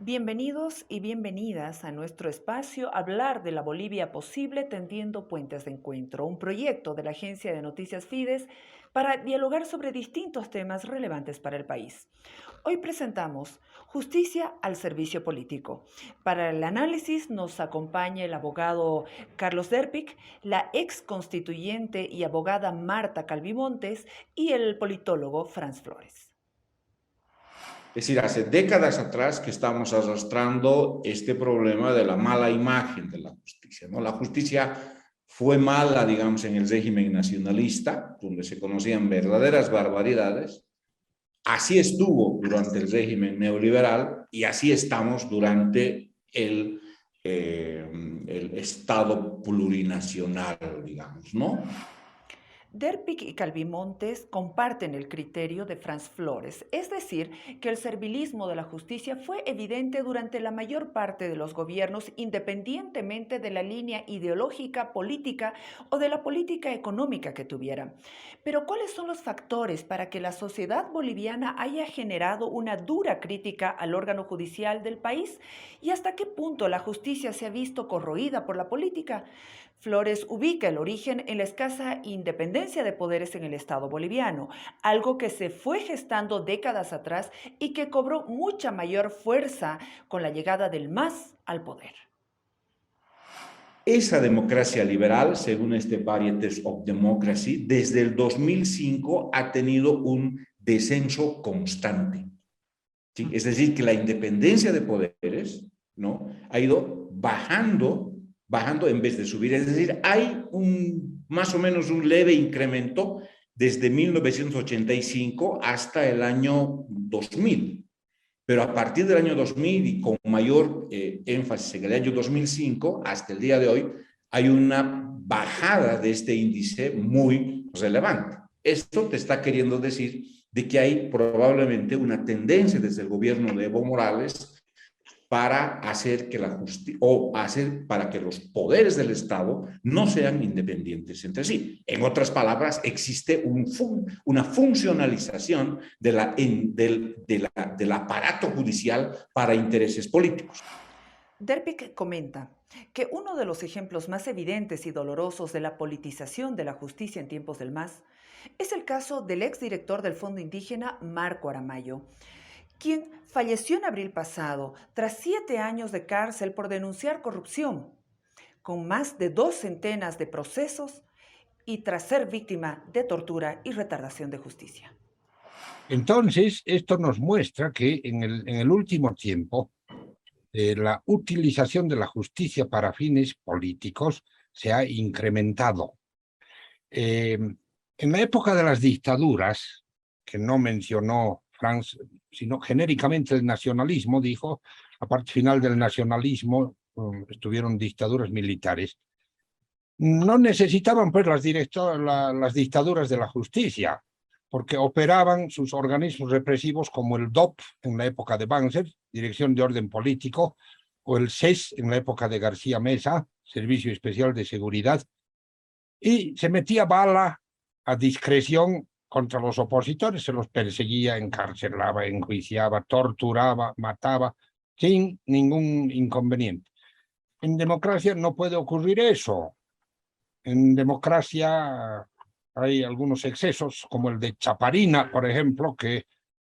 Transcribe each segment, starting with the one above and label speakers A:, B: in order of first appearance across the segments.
A: Bienvenidos y bienvenidas a nuestro espacio Hablar de la Bolivia Posible tendiendo puentes de encuentro, un proyecto de la agencia de noticias Fides para dialogar sobre distintos temas relevantes para el país. Hoy presentamos Justicia al servicio político. Para el análisis nos acompaña el abogado Carlos Derpic, la ex constituyente y abogada Marta Calvimontes y el politólogo Franz Flores.
B: Es decir, hace décadas atrás que estamos arrastrando este problema de la mala imagen de la justicia, ¿no? La justicia fue mala, digamos, en el régimen nacionalista, donde se conocían verdaderas barbaridades. Así estuvo durante el régimen neoliberal y así estamos durante el Estado plurinacional, digamos, ¿no?
A: Derpic y Calvimontes comparten el criterio de Franz Flores, es decir, que el servilismo de la justicia fue evidente durante la mayor parte de los gobiernos, independientemente de la línea ideológica, política o de la política económica que tuviera. Pero ¿cuáles son los factores para que la sociedad boliviana haya generado una dura crítica al órgano judicial del país? ¿Y hasta qué punto la justicia se ha visto corroída por la política? Flores ubica el origen en la escasa independencia de poderes en el Estado boliviano, algo que se fue gestando décadas atrás y que cobró mucha mayor fuerza con la llegada del MAS al poder.
B: Esa democracia liberal, según este Varieties of Democracy, desde el 2005 ha tenido un descenso constante. ¿Sí? Es decir, que la independencia de poderes, ¿no?, ha ido bajando en vez de subir. Es decir, hay más o menos un leve incremento desde 1985 hasta el año 2000. Pero a partir del año 2000 y con mayor énfasis en el año 2005 hasta el día de hoy, hay una bajada de este índice muy relevante. Esto te está queriendo decir de que hay probablemente una tendencia desde el gobierno de Evo Morales para hacer que la justicia o hacer para que los poderes del Estado no sean independientes entre sí. En otras palabras, existe una funcionalización del aparato judicial para intereses políticos.
A: Derpic comenta que uno de los ejemplos más evidentes y dolorosos de la politización de la justicia en tiempos del MAS es el caso del exdirector del Fondo Indígena, Marco Aramayo, quien falleció en abril pasado tras 7 años de cárcel por denunciar corrupción, con más de 2 centenas de procesos y tras ser víctima de tortura y retardación de justicia.
C: Entonces, esto nos muestra que en el último tiempo la utilización de la justicia para fines políticos se ha incrementado. En la época de las dictaduras, que no mencionó Franz, sino genéricamente el nacionalismo, dijo, la parte final del nacionalismo estuvieron dictaduras militares. No necesitaban pues las dictaduras de la justicia, porque operaban sus organismos represivos como el DOP en la época de Banzer, Dirección de Orden Político, o el SES en la época de García Mesa, Servicio Especial de Seguridad, y se metía bala a discreción contra los opositores, se los perseguía, encarcelaba, enjuiciaba, torturaba, mataba, sin ningún inconveniente. En democracia no puede ocurrir eso. En democracia hay algunos excesos, como el de Chaparina, por ejemplo, que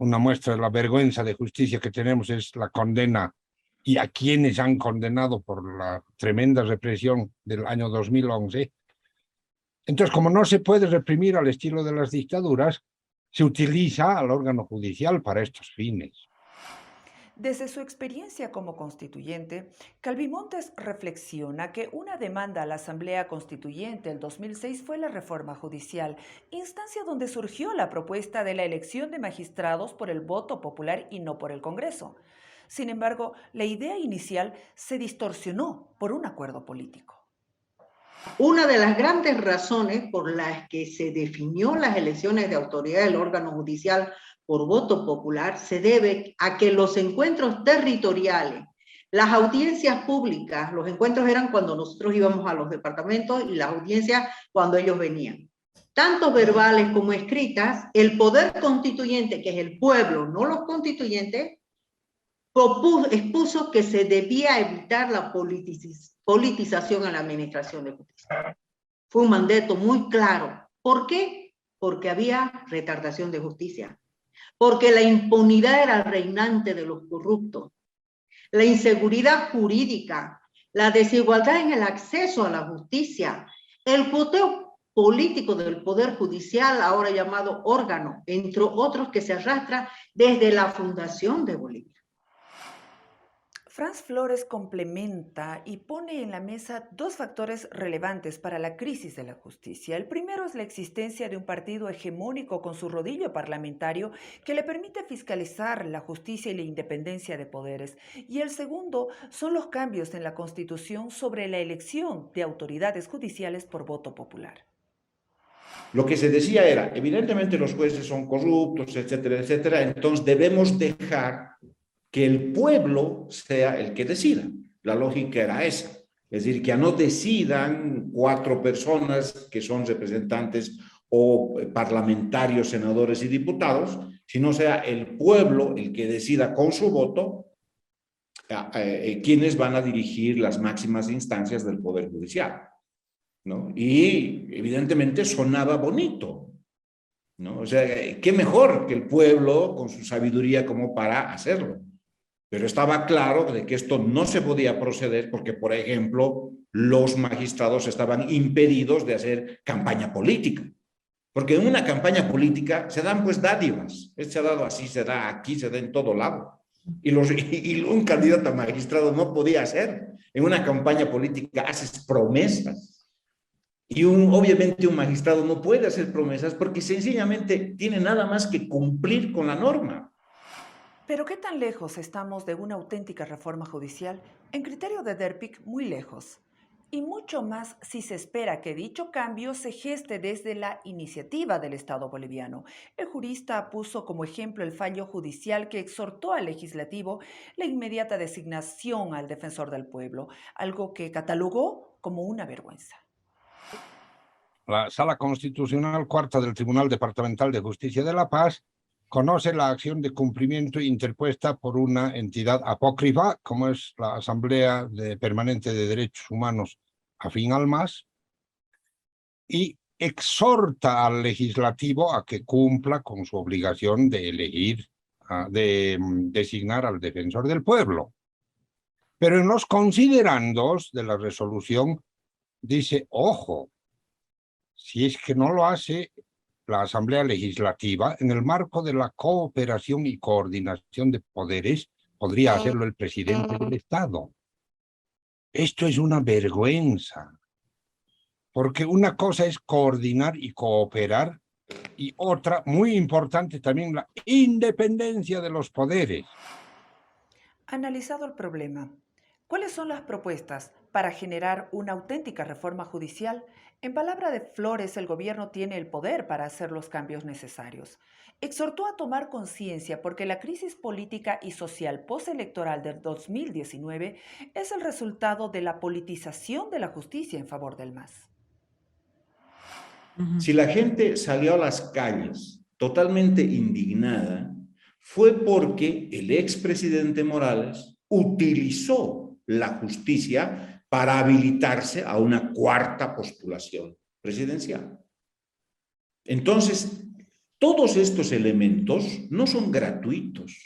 C: una muestra de la vergüenza de justicia que tenemos es la condena y a quienes han condenado por la tremenda represión del año 2011. Entonces, como no se puede reprimir al estilo de las dictaduras, se utiliza al órgano judicial para estos fines.
A: Desde su experiencia como constituyente, Calvimontes reflexiona que una demanda a la Asamblea Constituyente en 2006 fue la reforma judicial, instancia donde surgió la propuesta de la elección de magistrados por el voto popular y no por el Congreso. Sin embargo, la idea inicial se distorsionó por un acuerdo político.
D: Una de las grandes razones por las que se definió las elecciones de autoridad del órgano judicial por voto popular se debe a que los encuentros territoriales, las audiencias públicas, los encuentros eran cuando nosotros íbamos a los departamentos y las audiencias cuando ellos venían. Tanto verbales como escritas, el poder constituyente, que es el pueblo, no los constituyentes, expuso que se debía evitar la politización en la administración de justicia. Fue un mandato muy claro. ¿Por qué? Porque había retardación de justicia, porque la impunidad era reinante de los corruptos, la inseguridad jurídica, la desigualdad en el acceso a la justicia, el cuoteo político del Poder Judicial, ahora llamado órgano, entre otros que se arrastra desde la fundación de Bolivia.
A: Franz Flores complementa y pone en la mesa dos factores relevantes para la crisis de la justicia. El primero es la existencia de un partido hegemónico con su rodillo parlamentario que le permite fiscalizar la justicia y la independencia de poderes. Y el segundo son los cambios en la Constitución sobre la elección de autoridades judiciales por voto popular.
B: Lo que se decía era, evidentemente los jueces son corruptos, etcétera, etcétera, entonces debemos dejar que el pueblo sea el que decida. La lógica era esa. Es decir, que ya no decidan 4 personas que son representantes o parlamentarios, senadores y diputados, sino sea el pueblo el que decida con su voto quiénes van a dirigir las máximas instancias del Poder Judicial, ¿no? Y evidentemente sonaba bonito, ¿no? O sea, qué mejor que el pueblo con su sabiduría como para hacerlo. Pero estaba claro de que esto no se podía proceder porque, por ejemplo, los magistrados estaban impedidos de hacer campaña política. Porque en una campaña política se dan pues dádivas. Se ha dado así, se da aquí, se da en todo lado. Y un candidato a magistrado no podía hacer. En una campaña política haces promesas. Y obviamente un magistrado no puede hacer promesas porque sencillamente tiene nada más que cumplir con la norma.
A: Pero ¿qué tan lejos estamos de una auténtica reforma judicial? En criterio de Derpic, muy lejos. Y mucho más si se espera que dicho cambio se geste desde la iniciativa del Estado boliviano. El jurista puso como ejemplo el fallo judicial que exhortó al legislativo la inmediata designación al defensor del pueblo, algo que catalogó como una vergüenza.
C: La Sala Constitucional Cuarta del Tribunal Departamental de Justicia de La Paz conoce la acción de cumplimiento interpuesta por una entidad apócrifa, como es la Asamblea Permanente de Derechos Humanos afín al MAS, y exhorta al legislativo a que cumpla con su obligación de elegir, de designar al defensor del pueblo. Pero en los considerandos de la resolución dice, ojo, si es que no lo hace la Asamblea Legislativa, en el marco de la cooperación y coordinación de poderes, podría hacerlo el presidente del Estado. Esto es una vergüenza, porque una cosa es coordinar y cooperar, y otra, muy importante también, la independencia de los poderes.
A: Analizado el problema, ¿cuáles son las propuestas para generar una auténtica reforma judicial? En palabra de Flores, el gobierno tiene el poder para hacer los cambios necesarios. Exhortó a tomar conciencia porque la crisis política y social postelectoral del 2019 es el resultado de la politización de la justicia en favor del MAS.
B: Si la gente salió a las calles totalmente indignada, fue porque el expresidente Morales utilizó la justicia para habilitarse a una 4ª postulación presidencial. Entonces, todos estos elementos no son gratuitos,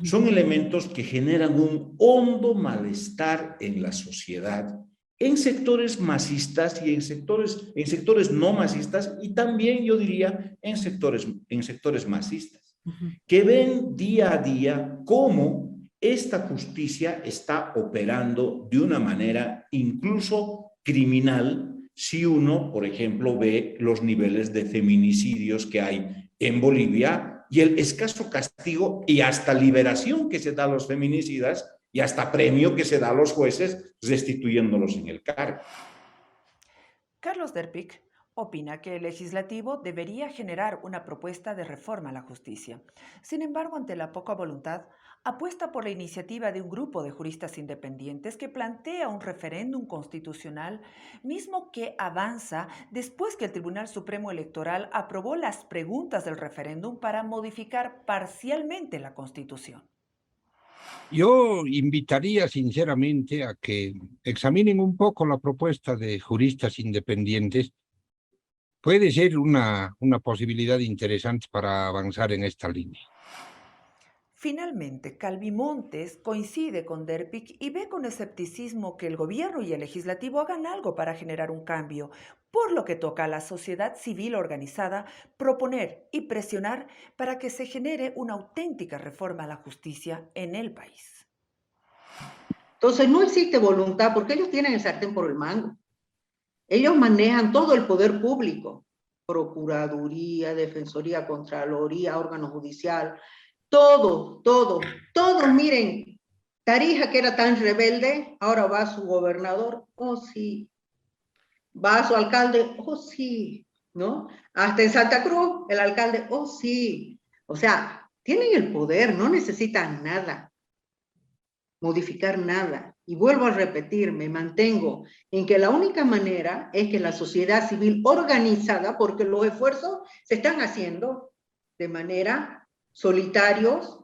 B: son elementos que generan un hondo malestar en la sociedad, en sectores masistas y en sectores no masistas, y también yo diría en sectores masistas, que ven día a día cómo esta justicia está operando de una manera incluso criminal si uno, por ejemplo, ve los niveles de feminicidios que hay en Bolivia y el escaso castigo y hasta liberación que se da a los feminicidas y hasta premio que se da a los jueces restituyéndolos en el cargo.
A: Carlos Derpic opina que el legislativo debería generar una propuesta de reforma a la justicia. Sin embargo, ante la poca voluntad, apuesta por la iniciativa de un grupo de juristas independientes que plantea un referéndum constitucional, mismo que avanza después que el Tribunal Supremo Electoral aprobó las preguntas del referéndum para modificar parcialmente la Constitución.
C: Yo invitaría sinceramente a que examinen un poco la propuesta de juristas independientes. Puede ser una posibilidad interesante para avanzar en esta línea.
A: Finalmente, Calvimontes coincide con Derpic y ve con escepticismo que el gobierno y el legislativo hagan algo para generar un cambio, por lo que toca a la sociedad civil organizada proponer y presionar para que se genere una auténtica reforma a la justicia en el país.
D: Entonces no existe voluntad porque ellos tienen el sartén por el mango. Ellos manejan todo el poder público, Procuraduría, Defensoría, Contraloría, órgano judicial, todo, miren, Tarija que era tan rebelde, ahora va su gobernador, oh sí, va su alcalde, oh sí, ¿no? Hasta en Santa Cruz, el alcalde, oh sí, o sea, tienen el poder, no necesitan nada, modificar nada. Y vuelvo a repetir, me mantengo en que la única manera es que la sociedad civil organizada, porque los esfuerzos se están haciendo de manera solitarios,